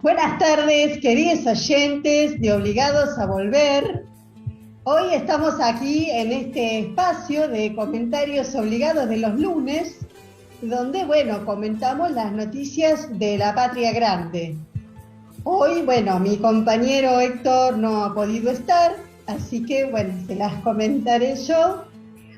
Buenas tardes, queridos oyentes de Obligados a Volver. Hoy estamos aquí en este espacio de comentarios obligados de los lunes, donde, comentamos las noticias de la patria grande. Hoy, mi compañero Héctor no ha podido estar, así que, se las comentaré yo.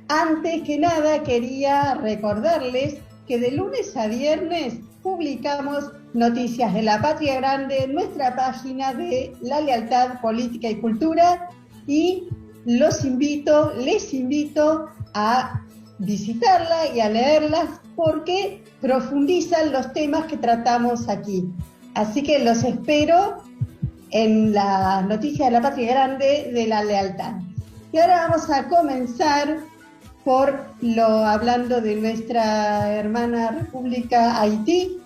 Antes que nada, quería recordarles que de lunes a viernes publicamos Noticias de la Patria Grande en nuestra página de La Lealtad Política y Cultura y les invito a visitarla y a leerlas porque profundizan los temas que tratamos aquí. Así que los espero en las Noticias de la Patria Grande de La Lealtad. Y ahora vamos a comenzar hablando de nuestra hermana República Haití,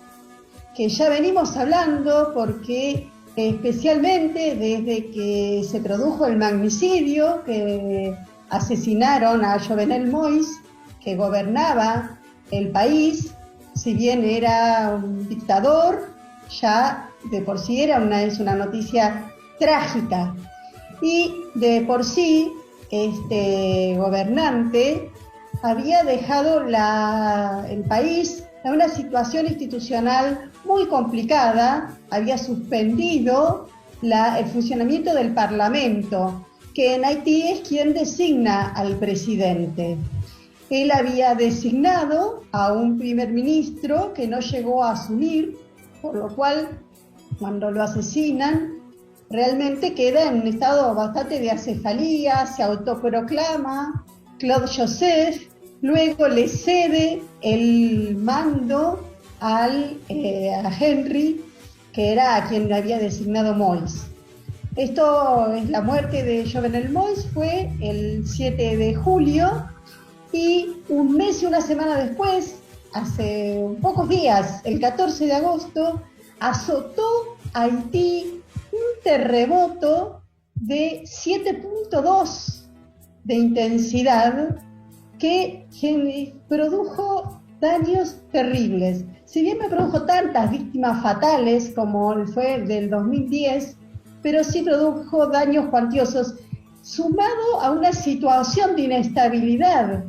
que ya venimos hablando porque especialmente desde que se produjo el magnicidio que asesinaron a Jovenel Moïse, que gobernaba el país, si bien era un dictador, ya de por sí es una noticia trágica. Y de por sí, este gobernante había dejado el país en una situación institucional muy complicada, había suspendido el funcionamiento del Parlamento, que en Haití es quien designa al presidente. Él había designado a un primer ministro que no llegó a asumir, por lo cual, cuando lo asesinan, realmente queda en un estado bastante de acefalía, se autoproclama Claude Joseph, luego le cede el mando a Henry, que era a quien le había designado Moïse. Esto es la muerte de Jovenel Moïse, fue el 7 de julio, y un mes y una semana después, hace pocos días, el 14 de agosto, azotó Haití un terremoto de 7.2 de intensidad que produjo daños terribles. Si bien no produjo tantas víctimas fatales como fue del 2010, pero sí produjo daños cuantiosos, sumado a una situación de inestabilidad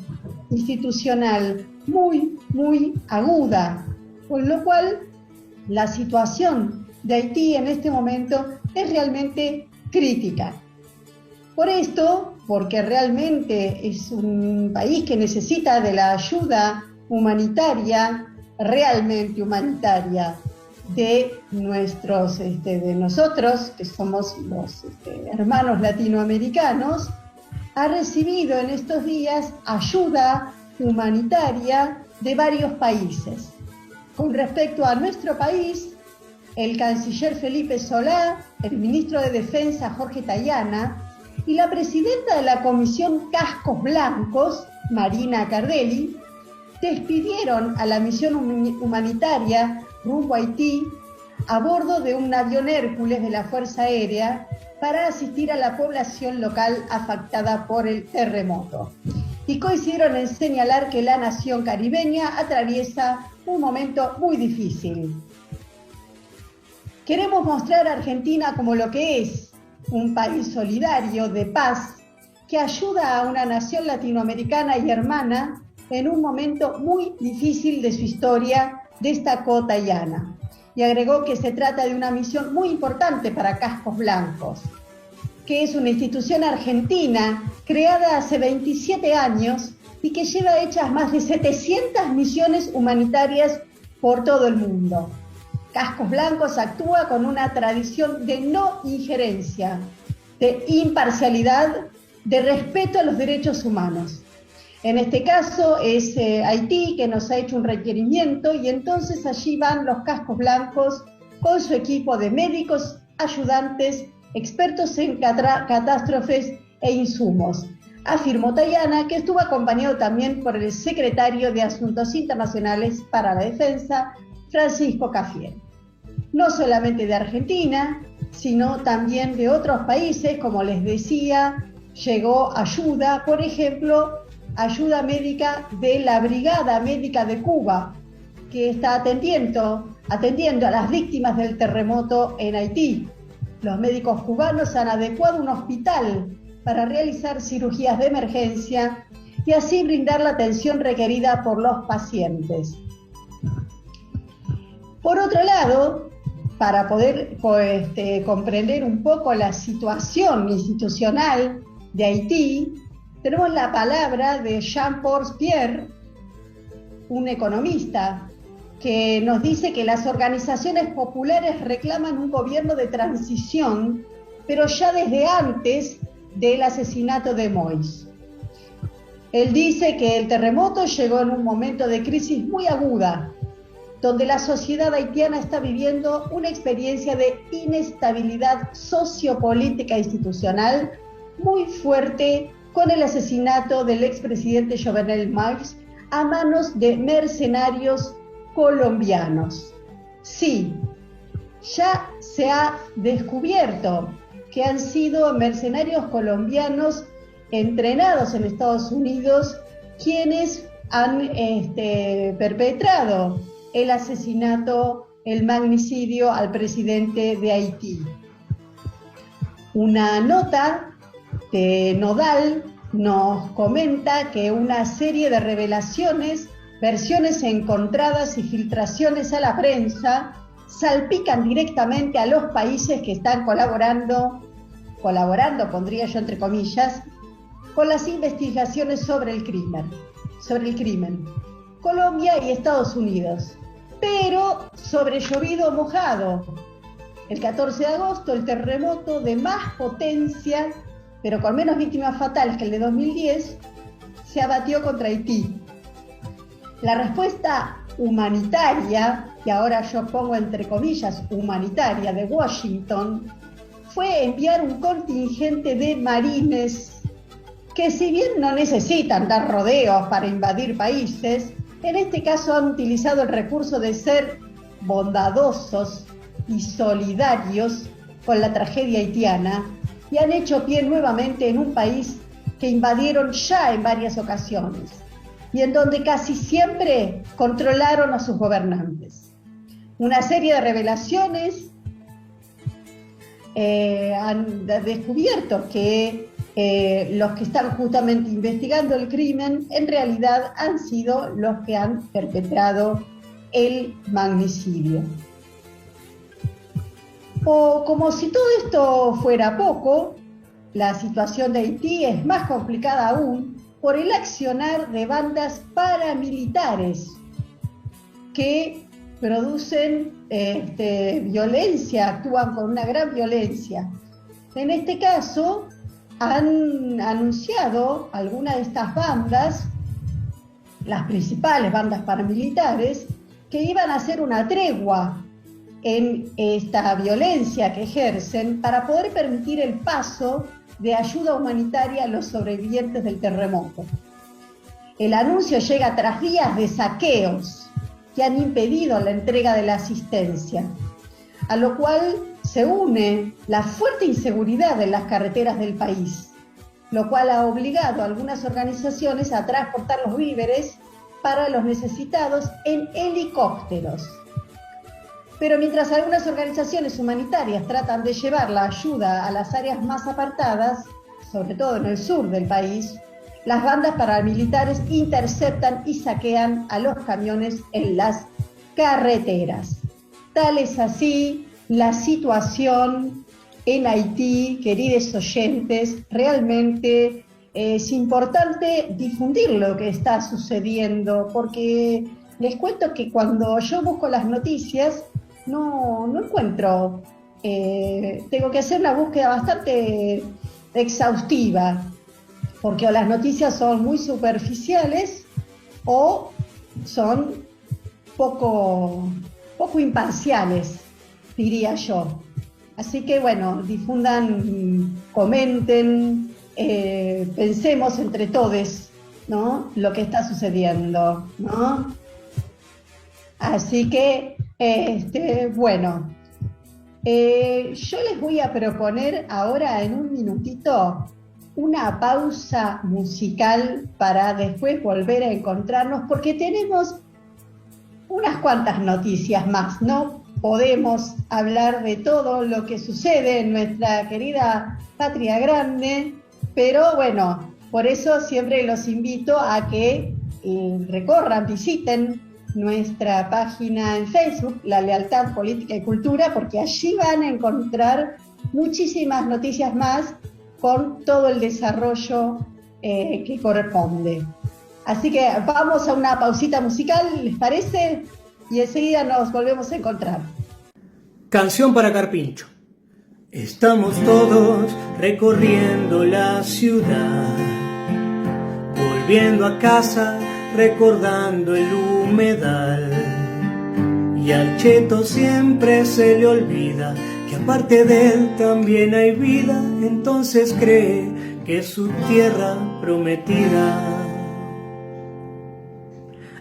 institucional muy, muy aguda, con lo cual la situación de Haití en este momento es realmente crítica. Por esto, porque realmente es un país que necesita de la ayuda humanitaria, realmente humanitaria, de nosotros, que somos los hermanos latinoamericanos, ha recibido en estos días ayuda humanitaria de varios países. Con respecto a nuestro país, el canciller Felipe Solá, el ministro de Defensa Jorge Tayana y la presidenta de la Comisión Cascos Blancos, Marina Cardelli, despidieron a la misión humanitaria rumbo a Haití a bordo de un avión Hércules de la Fuerza Aérea para asistir a la población local afectada por el terremoto. Y coincidieron en señalar que la nación caribeña atraviesa un momento muy difícil. Queremos mostrar a Argentina como lo que es, un país solidario, de paz, que ayuda a una nación latinoamericana y hermana en un momento muy difícil de su historia, destacó Tayana. Y agregó que se trata de una misión muy importante para Cascos Blancos, que es una institución argentina creada hace 27 años y que lleva hechas más de 700 misiones humanitarias por todo el mundo. Cascos Blancos actúa con una tradición de no injerencia, de imparcialidad, de respeto a los derechos humanos. En este caso es Haití, que nos ha hecho un requerimiento, y entonces allí van los Cascos Blancos con su equipo de médicos, ayudantes, expertos en catástrofes e insumos. Afirmó Tayana, que estuvo acompañado también por el secretario de Asuntos Internacionales para la Defensa, Francisco Cafiero. No solamente de Argentina, sino también de otros países, como les decía, llegó ayuda, por ejemplo, ayuda médica de la Brigada Médica de Cuba, que está atendiendo atendiendo a las víctimas del terremoto en Haití. Los médicos cubanos han adecuado un hospital para realizar cirugías de emergencia y así brindar la atención requerida por los pacientes. Por otro lado, para poder comprender un poco la situación institucional de Haití, tenemos la palabra de Jean-Paul Pierre, un economista, que nos dice que las organizaciones populares reclaman un gobierno de transición, pero ya desde antes del asesinato de Moïse. Él dice que el terremoto llegó en un momento de crisis muy aguda, donde la sociedad haitiana está viviendo una experiencia de inestabilidad sociopolítica e institucional muy fuerte con el asesinato del expresidente Jovenel Moïse a manos de mercenarios colombianos. Sí, ya se ha descubierto que han sido mercenarios colombianos entrenados en Estados Unidos quienes han perpetrado el asesinato, el magnicidio al presidente de Haití. Una nota de Nodal nos comenta que una serie de revelaciones, versiones encontradas y filtraciones a la prensa salpican directamente a los países que están colaborando, pondría yo entre comillas, con las investigaciones sobre el crimen. Colombia y Estados Unidos. Pero sobre llovido mojado. El 14 de agosto, el terremoto de más potencia, pero con menos víctimas fatales que el de 2010, se abatió contra Haití. La respuesta humanitaria, y ahora yo pongo entre comillas humanitaria, de Washington, fue enviar un contingente de marines que, si bien no necesitan dar rodeos para invadir países, en este caso han utilizado el recurso de ser bondadosos y solidarios con la tragedia haitiana y han hecho pie nuevamente en un país que invadieron ya en varias ocasiones y en donde casi siempre controlaron a sus gobernantes. Una serie de revelaciones han descubierto que los que están justamente investigando el crimen en realidad han sido los que han perpetrado el magnicidio. O como si todo esto fuera poco, la situación de Haití es más complicada aún por el accionar de bandas paramilitares que producen violencia, actúan con una gran violencia. En este caso, han anunciado algunas de estas bandas, las principales bandas paramilitares, que iban a hacer una tregua en esta violencia que ejercen para poder permitir el paso de ayuda humanitaria a los sobrevivientes del terremoto. El anuncio llega tras días de saqueos que han impedido la entrega de la asistencia, a lo cual se une la fuerte inseguridad en las carreteras del país, lo cual ha obligado a algunas organizaciones a transportar los víveres para los necesitados en helicópteros. Pero mientras algunas organizaciones humanitarias tratan de llevar la ayuda a las áreas más apartadas, sobre todo en el sur del país, las bandas paramilitares interceptan y saquean a los camiones en las carreteras. Tal es así la situación en Haití, queridos oyentes. Realmente es importante difundir lo que está sucediendo, porque les cuento que cuando yo busco las noticias no encuentro, tengo que hacer una búsqueda bastante exhaustiva, porque o las noticias son muy superficiales o son poco imparciales, diría yo. Así que bueno, difundan, comenten, pensemos entre todos, ¿no?, lo que está sucediendo, ¿no? Así que, bueno, yo les voy a proponer ahora en un minutito una pausa musical para después volver a encontrarnos, porque tenemos unas cuantas noticias más. No podemos hablar de todo lo que sucede en nuestra querida Patria Grande, pero bueno, por eso siempre los invito a que recorran, visiten nuestra página en Facebook, La Lealtad Política y Cultura, porque allí van a encontrar muchísimas noticias más con todo el desarrollo que corresponde. Así que vamos a una pausita musical, ¿les parece? Y enseguida nos volvemos a encontrar. Canción para Carpincho. Estamos todos recorriendo la ciudad, volviendo a casa, recordando el humedal. Y al cheto siempre se le olvida que aparte de él también hay vida, entonces cree que es su tierra prometida.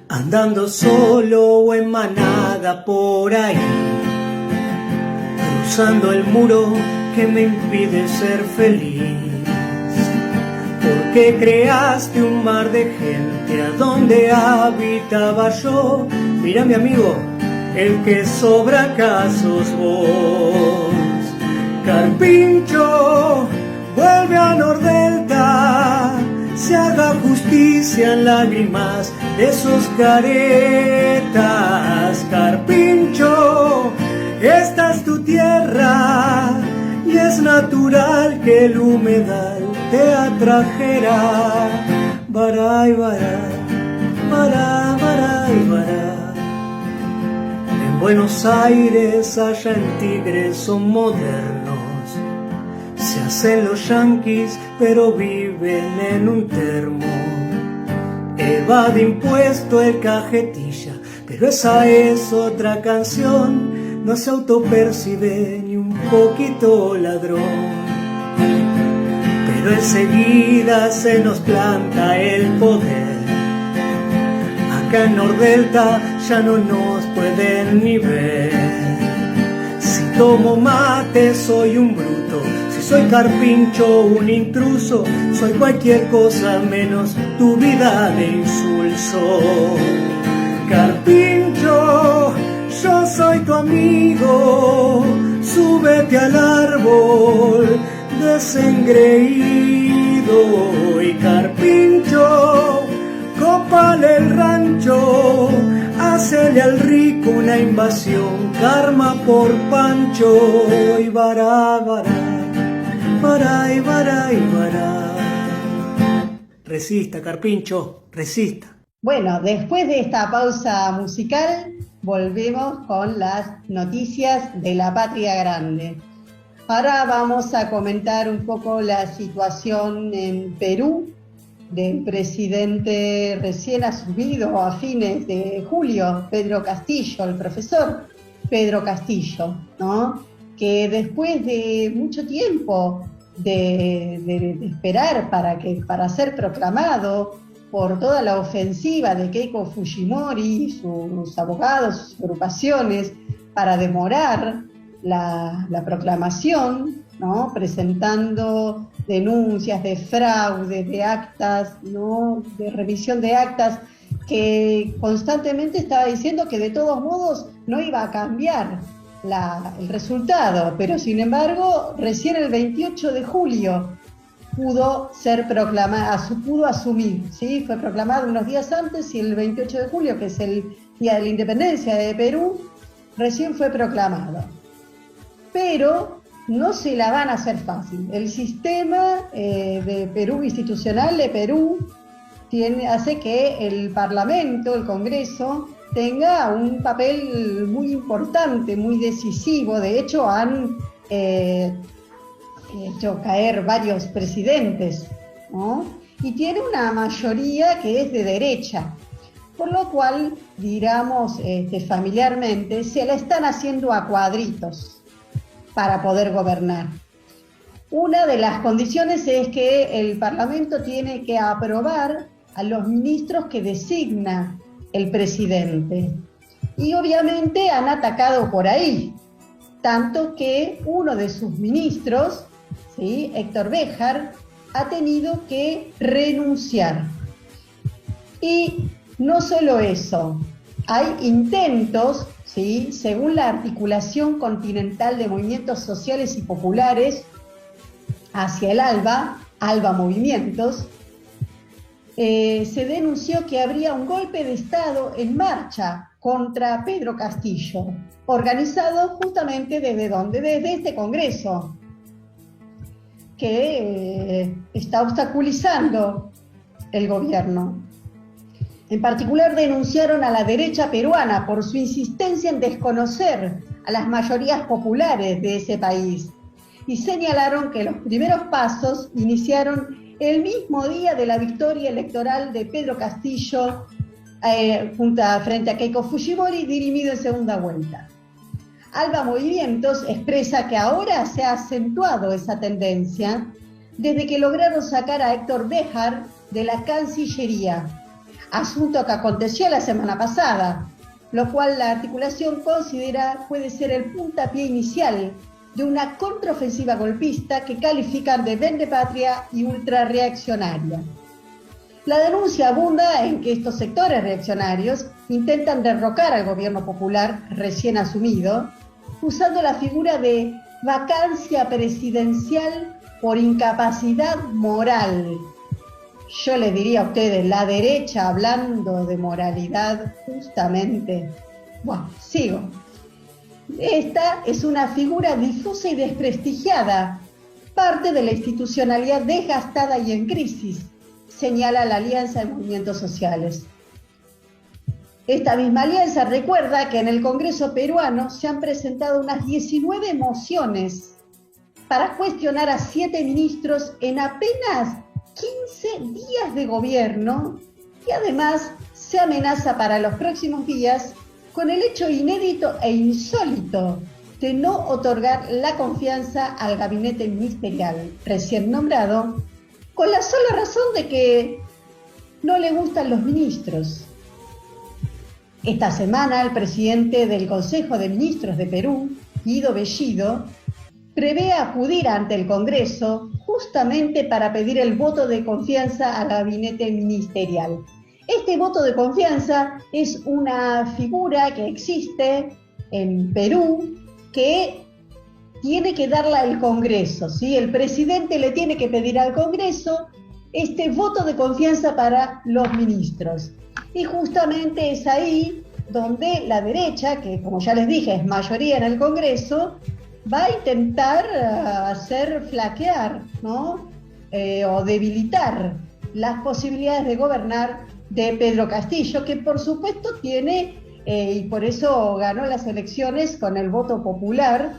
Andando solo o en manada por ahí, cruzando el muro que me impide ser feliz. ¿Por qué creaste un mar de gente a donde habitaba yo? Mira mi amigo, el que sobra casos vos. Carpincho, vuelve a Nordelta, se haga justicia en lágrimas de sus caretas. Carpincho, esta es tu tierra y es natural que el humedal te atrajera. Baray, bará, bará, baray, bará. En Buenos Aires, allá en Tigre son modernos, se hacen los yanquis pero viven en un termo. Evade impuesto el cajetilla, pero esa es otra canción, no se autopercibe ni un poquito ladrón. Pero enseguida se nos planta el poder, acá en Nordelta ya no nos pueden ni ver. Si tomo mate soy un bruto, si soy carpincho un intruso, soy cualquier cosa menos tu vida de insulso. Carpincho, yo soy tu amigo, súbete al árbol desengreído. Y Carpincho, cópale el rancho, hácele al rico una invasión, karma por Pancho. Y bará, bará, bará, y bará, y bará. Resista, Carpincho, resista. Bueno, después de esta pausa musical, volvemos con las noticias de la Patria Grande. Ahora vamos a comentar un poco la situación en Perú del presidente recién asumido a fines de julio, Pedro Castillo, el profesor Pedro Castillo, ¿no? Que después de mucho tiempo de esperar para ser proclamado por toda la ofensiva de Keiko Fujimori, sus abogados, sus agrupaciones, para demorar la proclamación, ¿no? Presentando denuncias de fraude, de actas, ¿no? De revisión de actas, que constantemente estaba diciendo que de todos modos no iba a cambiar el resultado, pero sin embargo recién el 28 de julio pudo ser proclamado, pudo asumir, ¿sí? Fue proclamado unos días antes y el 28 de julio, que es el día de la independencia de Perú, recién fue proclamado. Pero no se la van a hacer fácil. El sistema de Perú, institucional de Perú, hace que el Parlamento, el Congreso, tenga un papel muy importante, muy decisivo. De hecho, han hecho caer varios presidentes, ¿no? Y tiene una mayoría que es de derecha, por lo cual, digamos familiarmente, se la están haciendo a cuadritos para poder gobernar. Una de las condiciones es que el Parlamento tiene que aprobar a los ministros que designa el presidente. Y obviamente han atacado por ahí, tanto que uno de sus ministros, ¿sí?, Héctor Béjar, ha tenido que renunciar. Y no solo eso, hay intentos, ¿sí?, según la Articulación Continental de Movimientos Sociales y Populares hacia el ALBA Movimientos, se denunció que habría un golpe de Estado en marcha contra Pedro Castillo, organizado justamente desde este Congreso, que está obstaculizando el gobierno. En particular denunciaron a la derecha peruana por su insistencia en desconocer a las mayorías populares de ese país y señalaron que los primeros pasos iniciaron el mismo día de la victoria electoral de Pedro Castillo frente a Keiko Fujimori, dirimido en segunda vuelta. ALBA Movimientos expresa que ahora se ha acentuado esa tendencia desde que lograron sacar a Héctor Béjar de la Cancillería, asunto que aconteció la semana pasada, lo cual la articulación considera puede ser el puntapié inicial de una contraofensiva golpista que califican de vendepatria y ultrarreaccionaria. La denuncia abunda en que estos sectores reaccionarios intentan derrocar al gobierno popular recién asumido, usando la figura de vacancia presidencial por incapacidad moral. Yo les diría a ustedes, la derecha hablando de moralidad justamente. Bueno, sigo. Esta es una figura difusa y desprestigiada, parte de la institucionalidad desgastada y en crisis, señala la Alianza de Movimientos Sociales. Esta misma alianza recuerda que en el Congreso peruano se han presentado unas 19 mociones para cuestionar a 7 ministros en apenas 15 días de gobierno y además se amenaza para los próximos días con el hecho inédito e insólito de no otorgar la confianza al gabinete ministerial recién nombrado, con la sola razón de que no le gustan los ministros. Esta semana el presidente del Consejo de Ministros de Perú, Guido Bellido, prevé acudir ante el Congreso justamente para pedir el voto de confianza al gabinete ministerial. Este voto de confianza es una figura que existe en Perú que tiene que darla el Congreso, ¿sí? El presidente le tiene que pedir al Congreso este voto de confianza para los ministros. Y justamente es ahí donde la derecha, que como ya les dije es mayoría en el Congreso, va a intentar hacer flaquear, ¿no? O debilitar las posibilidades de gobernar de Pedro Castillo, que por supuesto tiene, y por eso ganó las elecciones con el voto popular.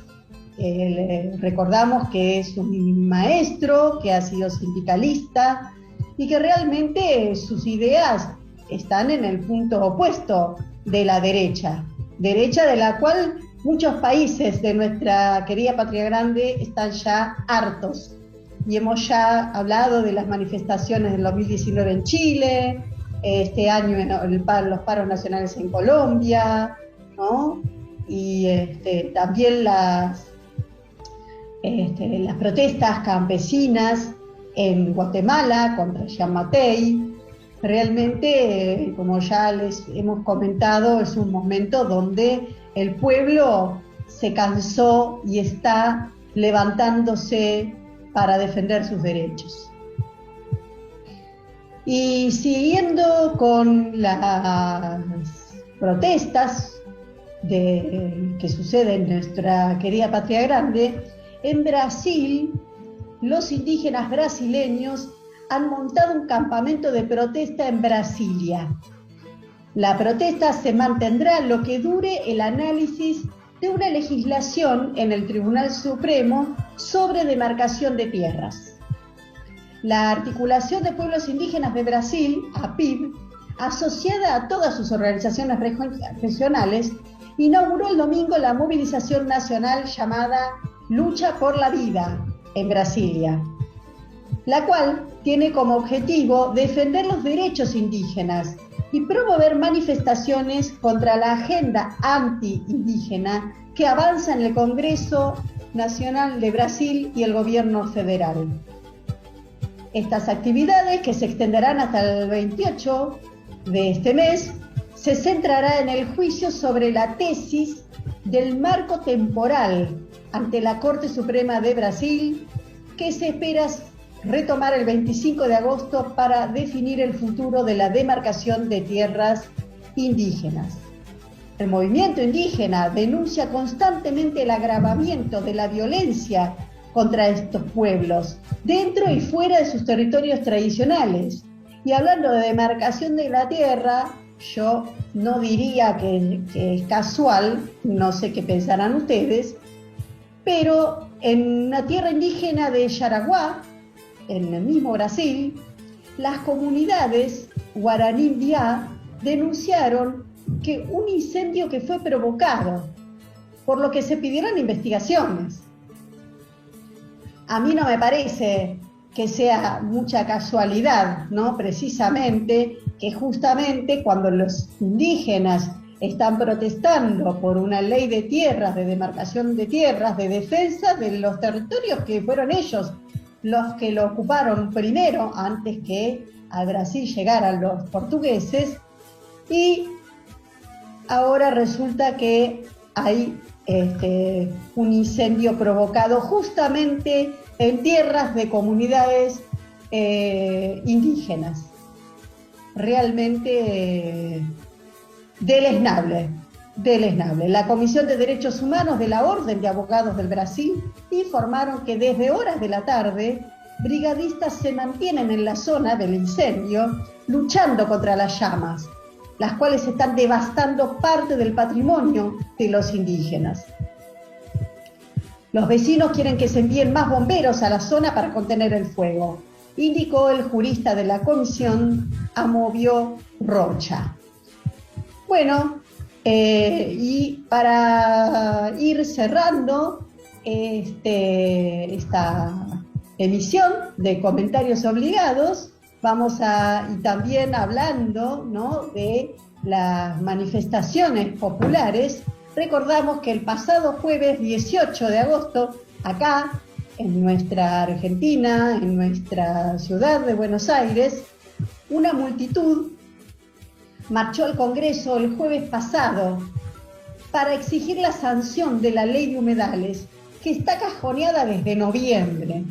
Recordamos que es un maestro, que ha sido sindicalista y que realmente sus ideas están en el punto opuesto de la derecha de la cual muchos países de nuestra querida patria grande están ya hartos. Y hemos ya hablado de las manifestaciones del 2019 en Chile, este año los paros nacionales en Colombia, ¿no? Y también las protestas campesinas en Guatemala contra Jean Mattei. Realmente, como ya les hemos comentado, es un momento donde el pueblo se cansó y está levantándose para defender sus derechos. Y siguiendo con las protestas que suceden en nuestra querida patria grande, en Brasil, los indígenas brasileños han montado un campamento de protesta en Brasilia. La protesta se mantendrá lo que dure el análisis de una legislación en el Tribunal Supremo sobre demarcación de tierras. La Articulación de Pueblos Indígenas de Brasil, APIB, asociada a todas sus organizaciones regionales, inauguró el domingo la movilización nacional llamada Lucha por la Vida en Brasilia, la cual tiene como objetivo defender los derechos indígenas y promover manifestaciones contra la agenda anti-indígena que avanza en el Congreso Nacional de Brasil y el gobierno federal. Estas actividades, que se extenderán hasta el 28 de este mes, se centrará en el juicio sobre la tesis del marco temporal ante la Corte Suprema de Brasil, que se espera retomar el 25 de agosto para definir el futuro de la demarcación de tierras indígenas. El movimiento indígena denuncia constantemente el agravamiento de la violencia contra estos pueblos, dentro y fuera de sus territorios tradicionales. Y hablando de demarcación de la tierra, yo no diría que es casual, no sé qué pensarán ustedes, pero en la tierra indígena de Yaraguá, en el mismo Brasil, las comunidades guaraní-ndiá denunciaron que un incendio que fue provocado, por lo que se pidieron investigaciones. A mí no me parece que sea mucha casualidad, ¿no? Precisamente que justamente cuando los indígenas están protestando por una ley de tierras, de demarcación de tierras, de defensa de los territorios que fueron ellos los que lo ocuparon primero, antes que a Brasil llegaran los portugueses, y ahora resulta que hay un incendio provocado justamente en tierras de comunidades indígenas. Realmente deleznable. La Comisión de Derechos Humanos de la Orden de Abogados del Brasil informaron que desde horas de la tarde, brigadistas se mantienen en la zona del incendio luchando contra las llamas, las cuales están devastando parte del patrimonio de los indígenas. Los vecinos quieren que se envíen más bomberos a la zona para contener el fuego, indicó el jurista de la comisión, Amovio Rocha. Bueno, y para ir cerrando esta emisión de comentarios obligados, y también hablando, ¿no?, de las manifestaciones populares, recordamos que el pasado jueves 18 de agosto, acá en nuestra Argentina, en nuestra ciudad de Buenos Aires, una multitud marchó al Congreso el jueves pasado para exigir la sanción de la ley de humedales, que está cajoneada desde noviembre.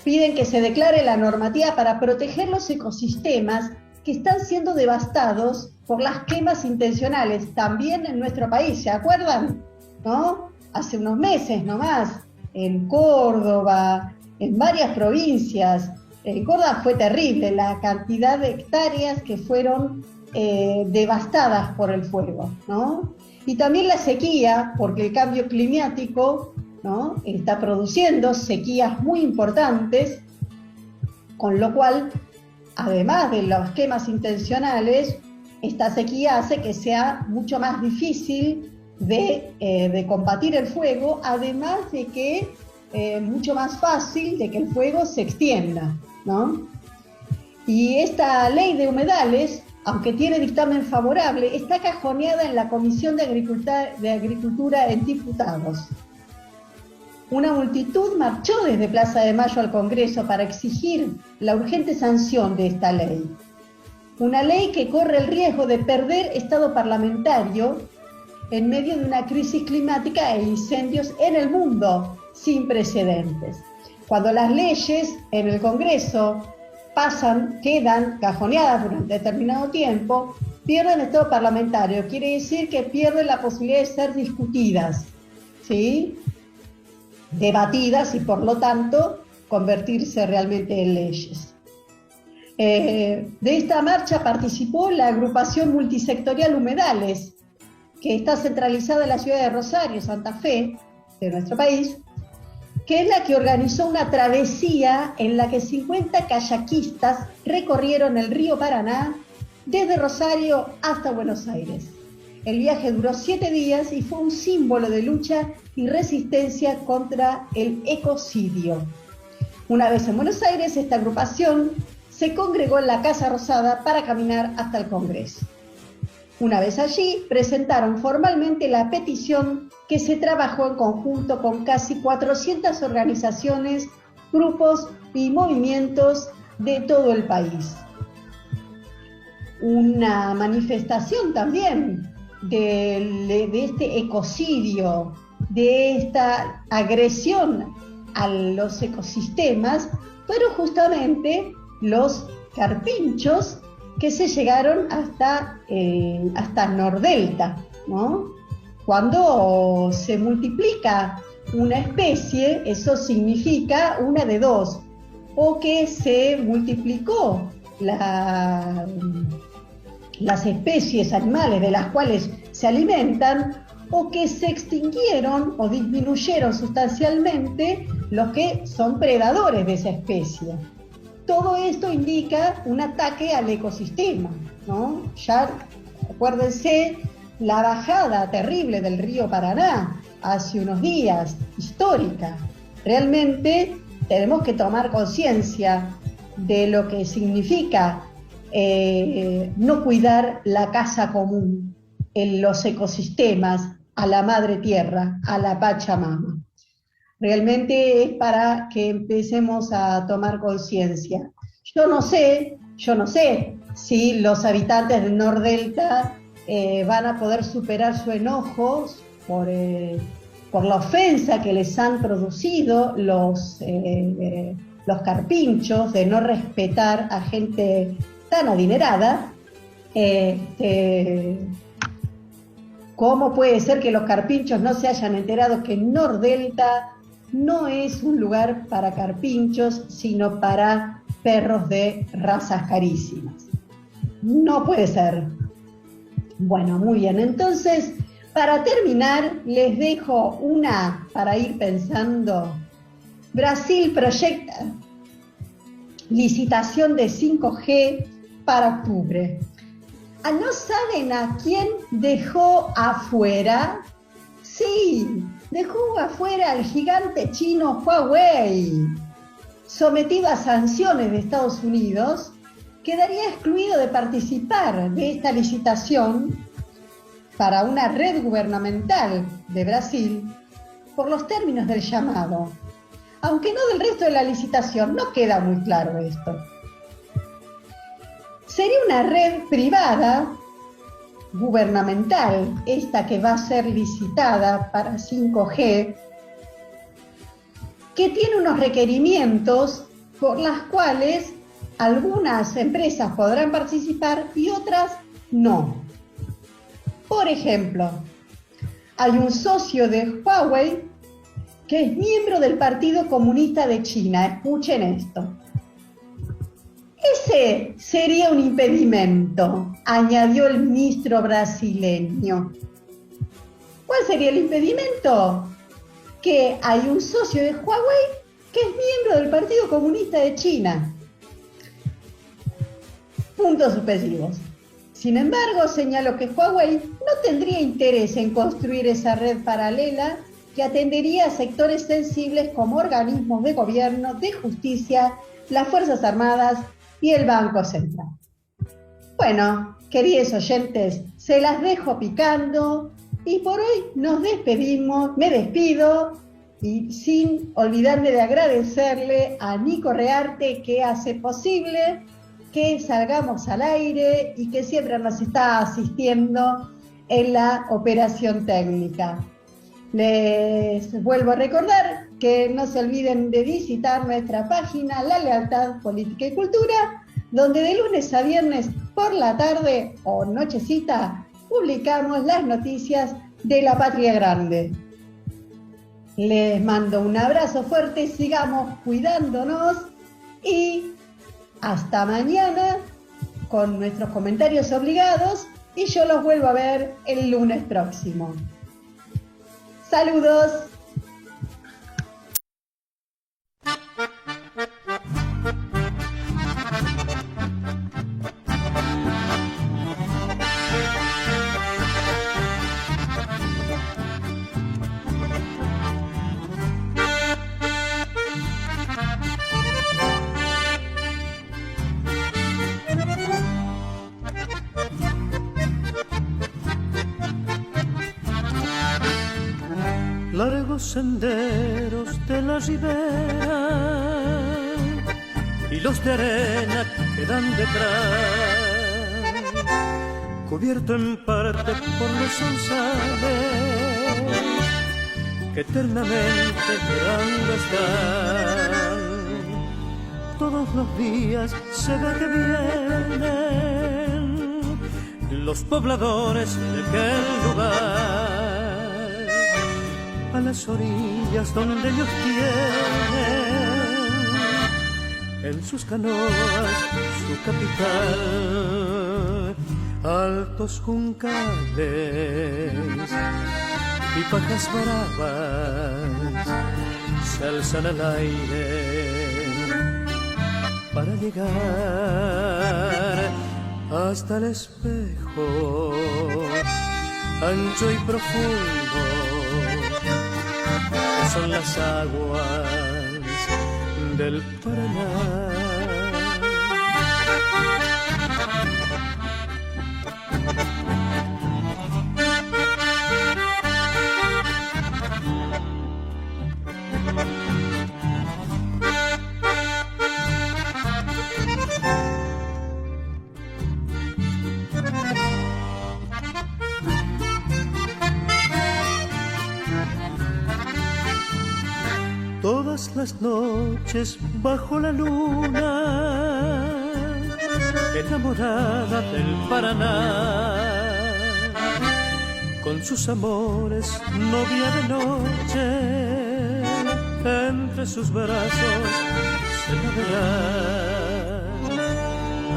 Piden que se declare la normativa para proteger los ecosistemas que están siendo devastados por las quemas intencionales, también en nuestro país, ¿se acuerdan? ¿No? Hace unos meses nomás, en Córdoba, en varias provincias. En Córdoba fue terrible la cantidad de hectáreas que fueron devastadas por el fuego, ¿no? Y también la sequía, porque el cambio climático, ¿no?, está produciendo sequías muy importantes, con lo cual, además de las quemas intencionales, esta sequía hace que sea mucho más difícil de combatir el fuego, además de que mucho más fácil de que el fuego se extienda, ¿no? Y esta ley de humedales, aunque tiene dictamen favorable, está cajoneada en la Comisión de Agricultura en Diputados. Una multitud marchó desde Plaza de Mayo al Congreso para exigir la urgente sanción de esta ley. Una ley que corre el riesgo de perder estado parlamentario en medio de una crisis climática e incendios en el mundo sin precedentes. Cuando las leyes en el Congreso quedan cajoneadas durante determinado tiempo, pierden estado parlamentario. Quiere decir que pierden la posibilidad de ser discutidas, ¿sí?, debatidas y por lo tanto convertirse realmente en leyes. De esta marcha participó la agrupación multisectorial Humedales, que está centralizada en la ciudad de Rosario, Santa Fe, de nuestro país, que es la que organizó una travesía en la que 50 kayakistas recorrieron el río Paraná desde Rosario hasta Buenos Aires. El viaje duró 7 días y fue un símbolo de lucha y resistencia contra el ecocidio. Una vez en Buenos Aires, esta agrupación se congregó en la Casa Rosada para caminar hasta el Congreso. Una vez allí, presentaron formalmente la petición que se trabajó en conjunto con casi 400 organizaciones, grupos y movimientos de todo el país. una manifestación también de este ecocidio, de esta agresión a los ecosistemas, fueron justamente los carpinchos que se llegaron hasta Nordelta, ¿no? Cuando se multiplica una especie, eso significa una de dos: o que se multiplicó las especies animales de las cuales se alimentan, o que se extinguieron o disminuyeron sustancialmente los que son predadores de esa especie. Todo esto indica un ataque al ecosistema, ¿no? Ya acuérdense la bajada terrible del río Paraná hace unos días, histórica. Realmente tenemos que tomar conciencia de lo que significa no cuidar la casa común, en los ecosistemas, a la madre tierra, a la Pachamama. Realmente es para que empecemos a tomar conciencia. Yo no sé si los habitantes del Nordelta van a poder superar su enojo por la ofensa que les han producido los carpinchos de no respetar a gente tan adinerada. ¿Cómo puede ser que los carpinchos no se hayan enterado que Nordelta no es un lugar para carpinchos, sino para perros de razas carísimas? No puede ser. Bueno, muy bien. Entonces, para terminar, les dejo una para ir pensando. Brasil proyecta licitación de 5G para octubre. ¿No saben a quién dejó afuera? Sí, dejó afuera al gigante chino Huawei. Sometido a sanciones de Estados Unidos, quedaría excluido de participar de esta licitación para una red gubernamental de Brasil por los términos del llamado. Aunque no del resto de la licitación, no queda muy claro esto. Sería una red privada, gubernamental, esta que va a ser licitada para 5G, que tiene unos requerimientos por las cuales algunas empresas podrán participar y otras no. Por ejemplo, hay un socio de Huawei que es miembro del Partido Comunista de China. Escuchen esto. Ese sería un impedimento, añadió el ministro brasileño. ¿Cuál sería el impedimento? Que hay un socio de Huawei que es miembro del Partido Comunista de China. Puntos suspensivos. Sin embargo, señaló que Huawei no tendría interés en construir esa red paralela que atendería a sectores sensibles como organismos de gobierno, de justicia, las Fuerzas Armadas y el Banco Central. Bueno, queridos oyentes, se las dejo picando y por hoy nos despedimos. Me despido y sin olvidarme de agradecerle a Nico Rearte, que hace posible que salgamos al aire y que siempre nos está asistiendo en la operación técnica. Les vuelvo a recordar que no se olviden de visitar nuestra página La Lealtad Política y Cultura, donde de lunes a viernes por la tarde o nochecita publicamos las noticias de la Patria Grande. Les mando un abrazo fuerte, sigamos cuidándonos y hasta mañana con nuestros comentarios obligados y yo los vuelvo a ver el lunes próximo. ¡Saludos! Largos senderos de la ribera, hilos de arena quedan detrás. cubierto en parte por los sonzales que eternamente llorando están. Todos los días se ve que vienen los pobladores de aquel lugar a las orillas donde ellos tienen en sus canoas su capital. Altos juncales y pajas bravas se alzan al aire para llegar hasta el espejo ancho y profundo que son las aguas del Paraná. Todas las noches bajo la luna, enamorada del Paraná, con sus amores novia de noche, entre sus brazos se navegará.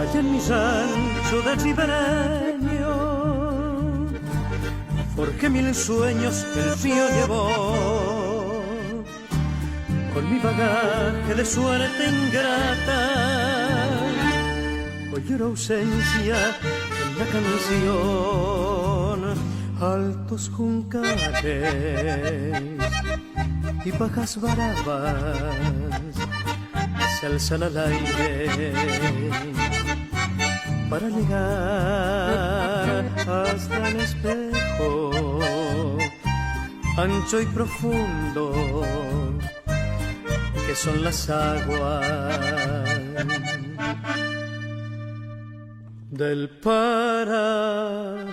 Allá en mi rancho de ribereño forjé mil sueños que el río llevó. Con mi bagaje de suerte ingrata, hoy lloro ausencia en la canción. Altos juncales y pajas bravas se alzan al aire para llegar hasta el espejo ancho y profundo que son las aguas del Paraná.